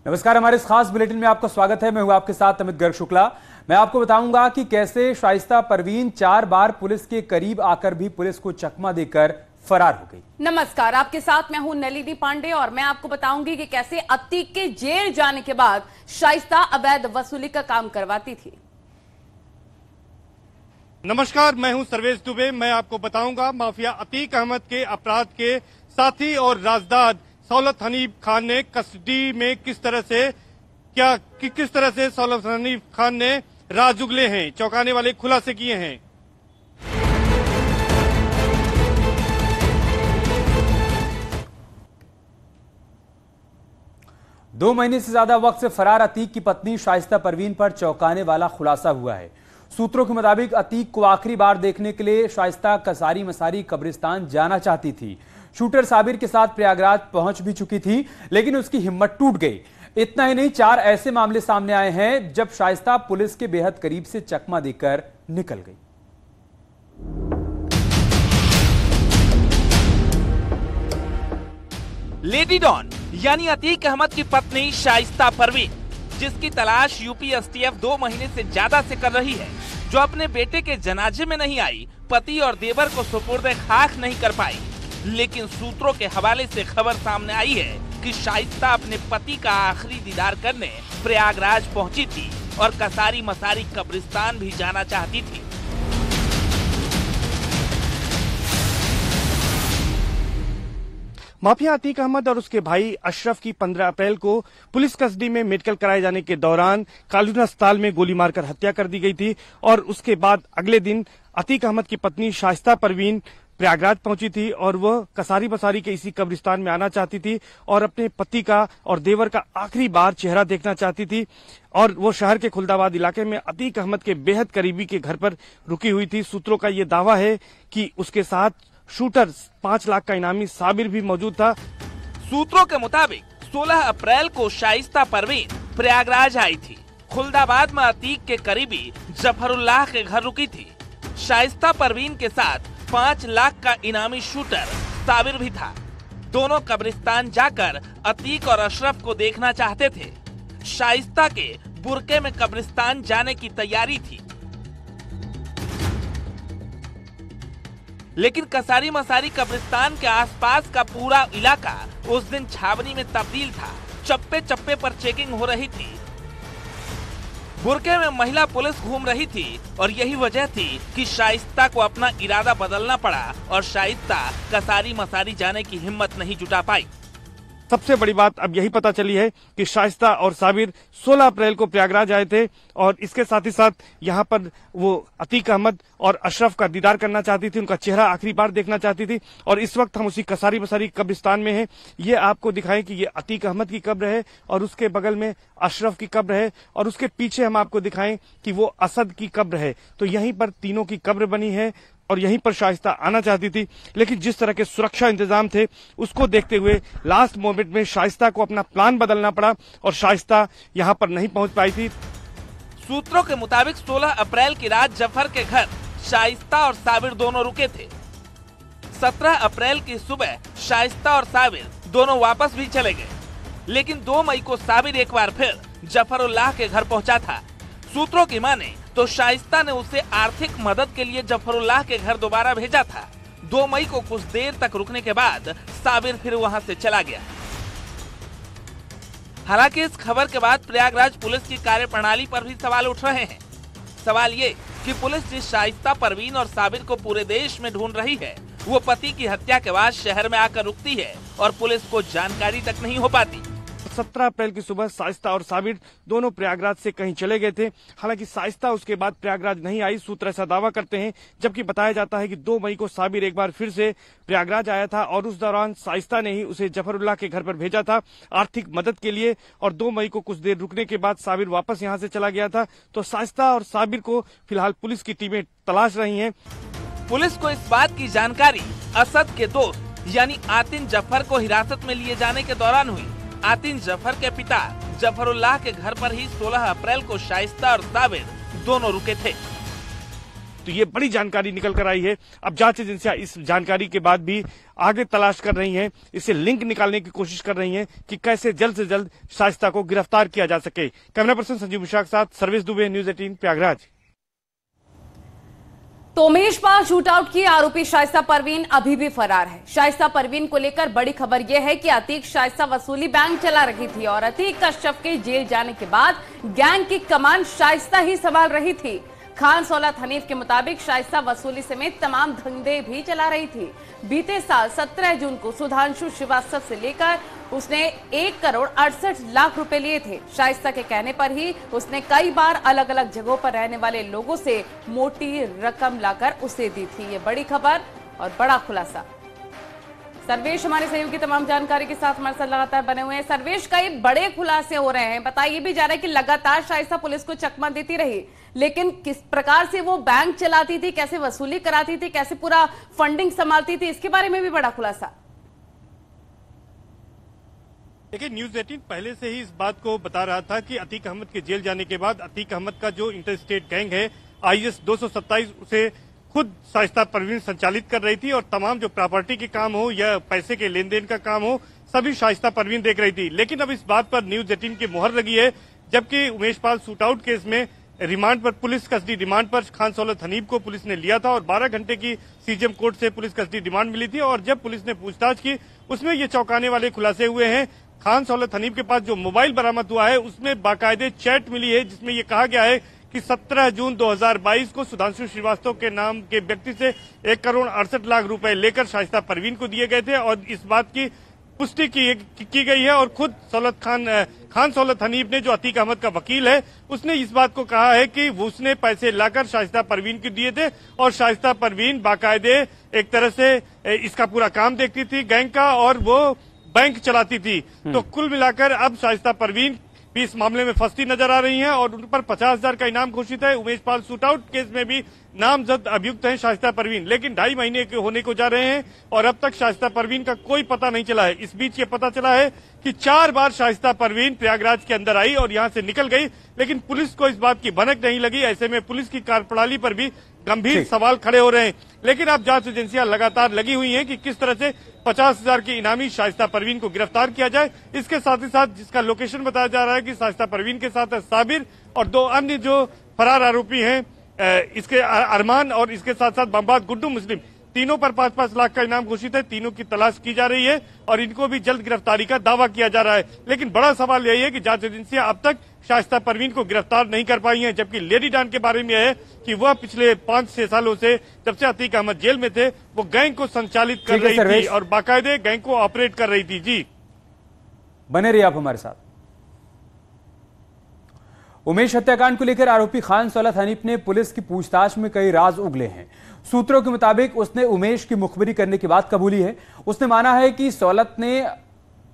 नमस्कार, हमारे इस खास बुलेटिन में आपका स्वागत है। मैं हूं आपके साथ अमित गर्ग शुक्ला। मैं आपको बताऊंगा कि कैसे शाइस्ता परवीन 4 बार पुलिस के करीब आकर भी पुलिस को चकमा देकर फरार हो गई। नमस्कार, आपके साथ मैं हूं नलिनी पांडे और मैं आपको बताऊंगी कि कैसे अतीक के जेल जाने के बाद शाइस्ता अवैध वसूली का काम करवाती थी। नमस्कार, मैं हूं सर्वेश दुबे। मैं आपको बताऊंगा माफिया अतीक अहमद के अपराध के साथी और राजदार सौलत हनीफ खान ने कस्टडी में किस तरह से सौलत हनीफ खान ने राज उगले हैं, चौंकाने वाले खुलासे किए हैं। दो महीने से ज्यादा वक्त से फरार अतीक की पत्नी शाइस्ता परवीन पर चौंकाने वाला खुलासा हुआ है। सूत्रों के मुताबिक अतीक को आखिरी बार देखने के लिए शाइस्ता कसारी मसारी कब्रिस्तान जाना चाहती थी। शूटर साबिर के साथ प्रयागराज पहुंच भी चुकी थी, लेकिन उसकी हिम्मत टूट गई। इतना ही नहीं, 4 ऐसे मामले सामने आए हैं जब शाइस्ता पुलिस के बेहद करीब से चकमा देकर निकल गई। लेडी डॉन यानी अतीक अहमद की पत्नी शाइस्ता परवीन, जिसकी तलाश यूपी एसटीएफ 2 महीने से ज्यादा से कर रही है, जो अपने बेटे के जनाजे में नहीं आई, पति और देवर को सुपुर्द खाक नहीं कर पाई। लेकिन सूत्रों के हवाले से खबर सामने आई है कि शाइस्ता अपने पति का आखिरी दीदार करने प्रयागराज पहुंची थी और कसारी मसारी कब्रिस्तान भी जाना चाहती थी। माफिया अतीक अहमद और उसके भाई अशरफ की 15 अप्रैल को पुलिस कस्टडी में मेडिकल कराए जाने के दौरान कालून अस्पताल में गोली मारकर हत्या कर दी गई थी और उसके बाद अगले दिन अतीक अहमद की पत्नी शाइस्ता परवीन प्रयागराज पहुंची थी और वह कसारी बसारी के इसी कब्रिस्तान में आना चाहती थी और अपने पति का और देवर का आखिरी बार चेहरा देखना चाहती थी। और वो शहर के खुलदाबाद इलाके में अतीक अहमद के बेहद करीबी के घर पर रुकी हुई थी। सूत्रों का ये दावा है कि उसके साथ शूटर 5 लाख का इनामी साबिर भी मौजूद था। सूत्रों के मुताबिक 16 अप्रैल को शाइस्ता परवीन प्रयागराज आई थी। खुलदाबाद में अतीक के करीबी जफरुल्लाह के घर रुकी थी। शाइस्ता परवीन के साथ 5 लाख का इनामी शूटर साबिर भी था। दोनों कब्रिस्तान जाकर अतीक और अशरफ को देखना चाहते थे। शाइस्ता के बुरके में कब्रिस्तान जाने की तैयारी थी, लेकिन कसारी मसारी कब्रिस्तान के आसपास का पूरा इलाका उस दिन छावनी में तब्दील था। चप्पे चप्पे पर चेकिंग हो रही थी। बुरके में महिला पुलिस घूम रही थी और यही वजह थी कि शाइस्ता को अपना इरादा बदलना पड़ा और शाइस्ता कसारी मसारी जाने की हिम्मत नहीं जुटा पाई। सबसे बड़ी बात अब यही पता चली है कि शाइस्ता और साबिर 16 अप्रैल को प्रयागराज आए थे और इसके साथ ही साथ यहाँ पर वो अतीक अहमद और अशरफ का दीदार करना चाहती थी, उनका चेहरा आखिरी बार देखना चाहती थी। और इस वक्त हम उसी कसारी बसारी कब्रिस्तान में हैं। ये आपको दिखाएं कि ये अतीक अहमद की कब्र है और उसके बगल में अशरफ की कब्र है और उसके पीछे हम आपको दिखाएं कि वो असद की कब्र है। तो यहीं पर तीनों की कब्र बनी है और यहीं पर शाइस्ता आना चाहती थी, लेकिन जिस तरह के सुरक्षा इंतजाम थे उसको देखते हुए लास्ट मोमेंट में शाइस्ता को अपना प्लान बदलना पड़ा और शाइस्ता यहां पर नहीं पहुंच पाई थी। सूत्रों के मुताबिक 16 अप्रैल की रात जफर के घर शाइस्ता और साबिर दोनों रुके थे। 17 अप्रैल की सुबह शाइस्ता और साबिर दोनों वापस भी चले गए, लेकिन 2 मई को साबिर एक बार फिर जफरुल्लाह के घर पहुंचा था। सूत्रों की माने तो शाइस्ता ने उसे आर्थिक मदद के लिए जफरुल्लाह के घर दोबारा भेजा था। 2 मई को कुछ देर तक रुकने के बाद साबिर फिर वहां से चला गया। हालांकि इस खबर के बाद प्रयागराज पुलिस की कार्यप्रणाली पर भी सवाल उठ रहे हैं। सवाल ये कि पुलिस जिस शाइस्ता परवीन और साबिर को पूरे देश में ढूंढ रही है, वो पति की हत्या के बाद शहर में आकर रुकती है और पुलिस को जानकारी तक नहीं हो पाती। 17 अप्रैल की सुबह शाइस्ता और साबिर दोनों प्रयागराज से कहीं चले गए थे। हालांकि शाइस्ता उसके बाद प्रयागराज नहीं आई, सूत्र ऐसा दावा करते हैं, जबकि बताया जाता है कि 2 मई को साबिर एक बार फिर से प्रयागराज आया था और उस दौरान शाइस्ता ने ही उसे जफरुल्लाह के घर पर भेजा था आर्थिक मदद के लिए और 2 मई को कुछ देर रुकने के बाद साबिर वापस यहाँ से चला गया था। तो शाइस्ता और साबिर को फिलहाल पुलिस की टीमें तलाश रही हैं। पुलिस को इस बात की जानकारी असद के दोस्त यानी आतिन जफर को हिरासत में लिए जाने के दौरान हुई। आतिन जफर के पिता जफरुल्लाह के घर पर ही 16 अप्रैल को शाइस्ता और साबिर दोनों रुके थे। तो ये बड़ी जानकारी निकल कर आई है। अब जांच एजेंसियां इस जानकारी के बाद भी आगे तलाश कर रही हैं, इसे लिंक निकालने की कोशिश कर रही हैं कि कैसे जल्द से जल्द शाइस्ता को गिरफ्तार किया जा सके। कैमरा पर्सन संजीव मिश्रा के साथ सर्वेश दुबे, न्यूज 18 प्रयागराज। तो उमेश पाल शूटआउट की आरोपी शाइस्ता परवीन अभी भी फरार है। शाइस्ता परवीन को लेकर बड़ी खबर यह है कि अतीक शाइस्ता वसूली बैंक चला रही थी और अतीक कश्यप के जेल जाने के बाद गैंग की कमान शाइस्ता ही संभाल रही थी। खान सौलत हनीफ के मुताबिक शाइस्ता वसूली समेत तमाम धंधे भी चला रही थी। बीते साल 17 जून को सुधांशु श्रीवास्तव से लेकर उसने 1,68,00,000 रुपए लिए थे। शाइस्ता के कहने पर ही उसने कई बार अलग अलग जगहों पर रहने वाले लोगों से मोटी रकम लाकर उसे दी थी। ये बड़ी खबर और बड़ा खुलासा। सर्वेश हमारे सहयोगी तमाम जानकारी के साथ हमारे साथ लगातार बने हुए हैं। सर्वेश, कई बड़े खुलासे हो रहे हैं। बताइए भी जा रहा है कि लगातार शाइस्ता पुलिस को चकमा देती रही, लेकिन किस प्रकार से वो बैंक चलाती थी, कैसे वसूली कराती थी, कैसे पूरा फंडिंग संभालती थी, इसके बारे में भी बड़ा खुलासा। देखिए, न्यूज 18 पहले से ही इस बात को बता रहा था कि अतीक अहमद के जेल जाने के बाद अतीक अहमद का जो इंटर स्टेट गैंग है IS 227 उसे खुद शाइस्ता परवीन संचालित कर रही थी और तमाम जो प्रॉपर्टी के काम हो या पैसे के लेन देन का काम हो सभी शाइस्ता परवीन देख रही थी। लेकिन अब इस बात पर न्यूज 18 की मुहर लगी है, जबकि उमेश पाल शूटआउट केस में रिमांड पर पुलिस कस्टडी रिमांड पर खान सौलत हनीफ को पुलिस ने लिया था और 12 घंटे की CGM कोर्ट से पुलिस कस्टडी रिमांड मिली थी। और जब पुलिस ने पूछताछ की उसमें ये चौंकाने वाले खुलासे हुए हैं। खान सौलत हनीफ के पास जो मोबाइल बरामद हुआ है उसमें बाकायदे चैट मिली है, जिसमें ये कहा गया है कि 17 जून 2022 को सुधांशु श्रीवास्तव के नाम के व्यक्ति से 1,68,00,000 रुपए लेकर शाइस्ता परवीन को दिए गए थे और इस बात की पुष्टि की गई है। और खुद खान सौलत हनीफ ने, जो अतीक अहमद का वकील है, उसने इस बात को कहा है कि उसने पैसे लाकर शाइस्ता परवीन को दिए थे और शाइस्ता परवीन बाकायदे एक तरह से इसका पूरा काम देखती थी गैंग का और वो बैंक चलाती थी। तो कुल मिलाकर अब शाइस्ता परवीन भी इस मामले में फंसती नजर आ रही हैं और उन पर 50,000 का इनाम घोषित है। उमेश पाल शूटआउट केस में भी नामजद अभियुक्त हैं शाइस्ता परवीन, लेकिन 2.5 महीने के होने को जा रहे हैं और अब तक शाइस्ता परवीन का कोई पता नहीं चला है। इस बीच ये पता चला है कि 4 बार शाइस्ता परवीन प्रयागराज के अंदर आई और यहां से निकल गई, लेकिन पुलिस को इस बात की भनक नहीं लगी। ऐसे में पुलिस की कार्यप्रणाली पर भी गंभीर सवाल खड़े हो रहे हैं। लेकिन अब जांच एजेंसियां लगातार लगी हुई हैं कि किस तरह से 50,000 की इनामी शाइस्ता परवीन को गिरफ्तार किया जाए। इसके साथ ही साथ जिसका लोकेशन बताया जा रहा है कि शाइस्ता परवीन के साथ है साबिर और 2 अन्य जो फरार आरोपी हैं, इसके अरमान और इसके साथ साथ बमबाद गुड्डू मुस्लिम, तीनों पर 5-5 लाख का इनाम घोषित है। तीनों की तलाश की जा रही है और इनको भी जल्द गिरफ्तारी का दावा किया जा रहा है। लेकिन बड़ा सवाल यही है कि जांच एजेंसियां अब तक शाइस्ता परवीन को गिरफ्तार नहीं कर पाई हैं, जबकि लेडी डॉन के बारे में यह है कि वह पिछले 5-6 सालों से, जब से अतीक अहमद जेल में थे, वो गैंग को संचालित कर रही थी और बाकायदे गैंग को ऑपरेट कर रही थी। जी बने रहिए आप हमारे साथ। उमेश हत्याकांड को लेकर आरोपी खान सौलत हनीफ ने पुलिस की पूछताछ में कई राज उगले हैं। सूत्रों के मुताबिक उसने उमेश की मुखबिरी करने की बात कबूली है। उसने माना है कि सौलत ने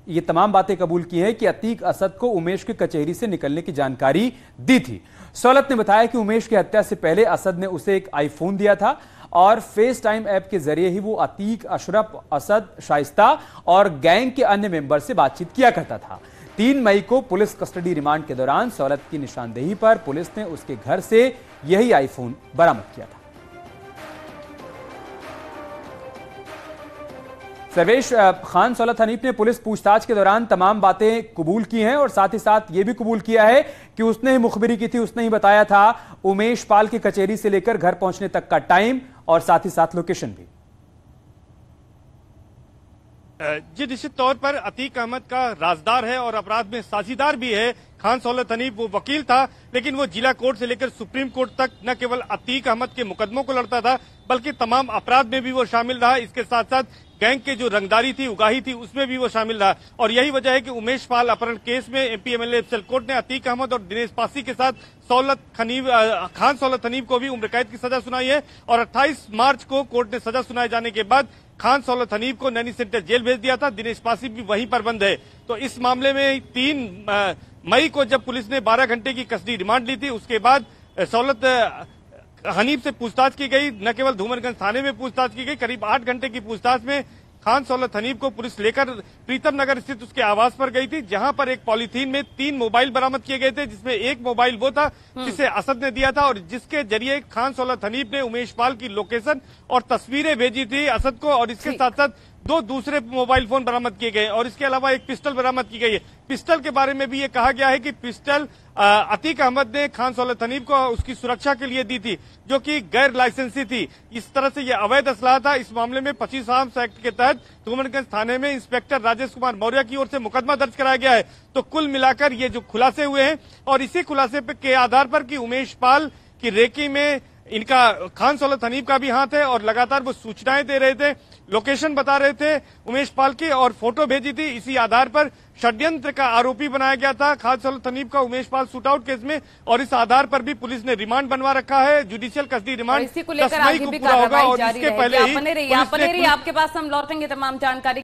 ये तमाम बातें कबूल की है कि अतीक असद को उमेश की कचहरी से निकलने की जानकारी दी थी। सौलत ने बताया कि उमेश की हत्या से पहले असद ने उसे एक आईफोन दिया था और फेस टाइम ऐप के जरिए ही वो अतीक, अशरफ, असद, शाइस्ता और गैंग के अन्य मेंबर से बातचीत किया करता था। 3 मई को पुलिस कस्टडी रिमांड के दौरान सौलत की निशानदेही पर पुलिस ने उसके घर से यही आईफोन बरामद किया था। सर्वेश, खान सौलत हनीफ ने पुलिस पूछताछ के दौरान तमाम बातें कबूल की हैं और साथ ही साथ ये भी कबूल किया है कि उसने ही मुखबिरी की थी, उसने ही बताया था उमेश पाल की कचहरी से लेकर घर पहुंचने तक का टाइम और साथ ही साथ लोकेशन भी। जी, निश्चित तौर पर अतीक अहमद का राजदार है और अपराध में साझीदार भी है। खान सौलत हनीफ वो वकील था, लेकिन वो जिला कोर्ट से लेकर सुप्रीम कोर्ट तक न केवल अतीक अहमद के मुकदमों को लड़ता था, बल्कि तमाम अपराध में भी वो शामिल रहा। इसके साथ साथ गैंग के जो रंगदारी थी, उगाही थी, उसमें भी वो शामिल रहा। और यही वजह है कि उमेश पाल अपहरण केस में MP MLA अफजल कोर्ट ने अतीक अहमद और दिनेश पासी के साथ खान सौलत हनीफ को भी उम्र कैद की सजा सुनाई है। और 28 मार्च को कोर्ट ने सजा सुनाए जाने के बाद खान सौलत हनीफ को नैनी सेंटर जेल भेज दिया था। दिनेश पासी भी वहीं पर बंद है। तो इस मामले में 3 मई को जब पुलिस ने 12 घंटे की कस्टडी रिमांड ली थी, उसके बाद सौलत हनीफ से पूछताछ की गई। न केवल धूमरगंज थाने में पूछताछ की गई, करीब 8 घंटे की पूछताछ में खान सौलत हनीफ को पुलिस लेकर प्रीतम नगर स्थित उसके आवास पर गई थी, जहां पर एक पॉलीथीन में 3 मोबाइल बरामद किए गए थे, जिसमें एक मोबाइल वो था जिसे असद ने दिया था और जिसके जरिए खान सौलत हनीफ ने उमेश पाल की लोकेशन और तस्वीरें भेजी थी असद को। और इसके साथ साथ 2 दूसरे मोबाइल फोन बरामद किए गए और इसके अलावा एक पिस्टल बरामद की गई है। पिस्टल के बारे में भी ये कहा गया है कि पिस्टल अतीक अहमद ने खान सौलत हनीफ को उसकी सुरक्षा के लिए दी थी, जो कि गैर लाइसेंसी थी। इस तरह से यह अवैध असलाह था। इस मामले में 25 आर्म्स एक्ट के तहत डुमरगंज थाने में इंस्पेक्टर राजेश कुमार मौर्य की ओर से मुकदमा दर्ज कराया गया है। तो कुल मिलाकर ये जो खुलासे हुए हैं और इसी खुलासे के आधार पर कि उमेश पाल की रेकी में इनका खान सौलत हनीफ का भी हाथ है और लगातार वो सूचनाएं दे रहे थे, लोकेशन बता रहे थे उमेश पाल की और फोटो भेजी थी। इसी आधार पर षड्यंत्र का आरोपी बनाया गया था खान सौलत हनीफ का उमेश पाल शूटआउट केस में और इस आधार पर भी पुलिस ने रिमांड बनवा रखा है। जुडिशियल कस्टडी रिमांड 10 मई को पूरा होगा और इसके पहले ही आपके पास हम लौटेंगे तमाम जानकारी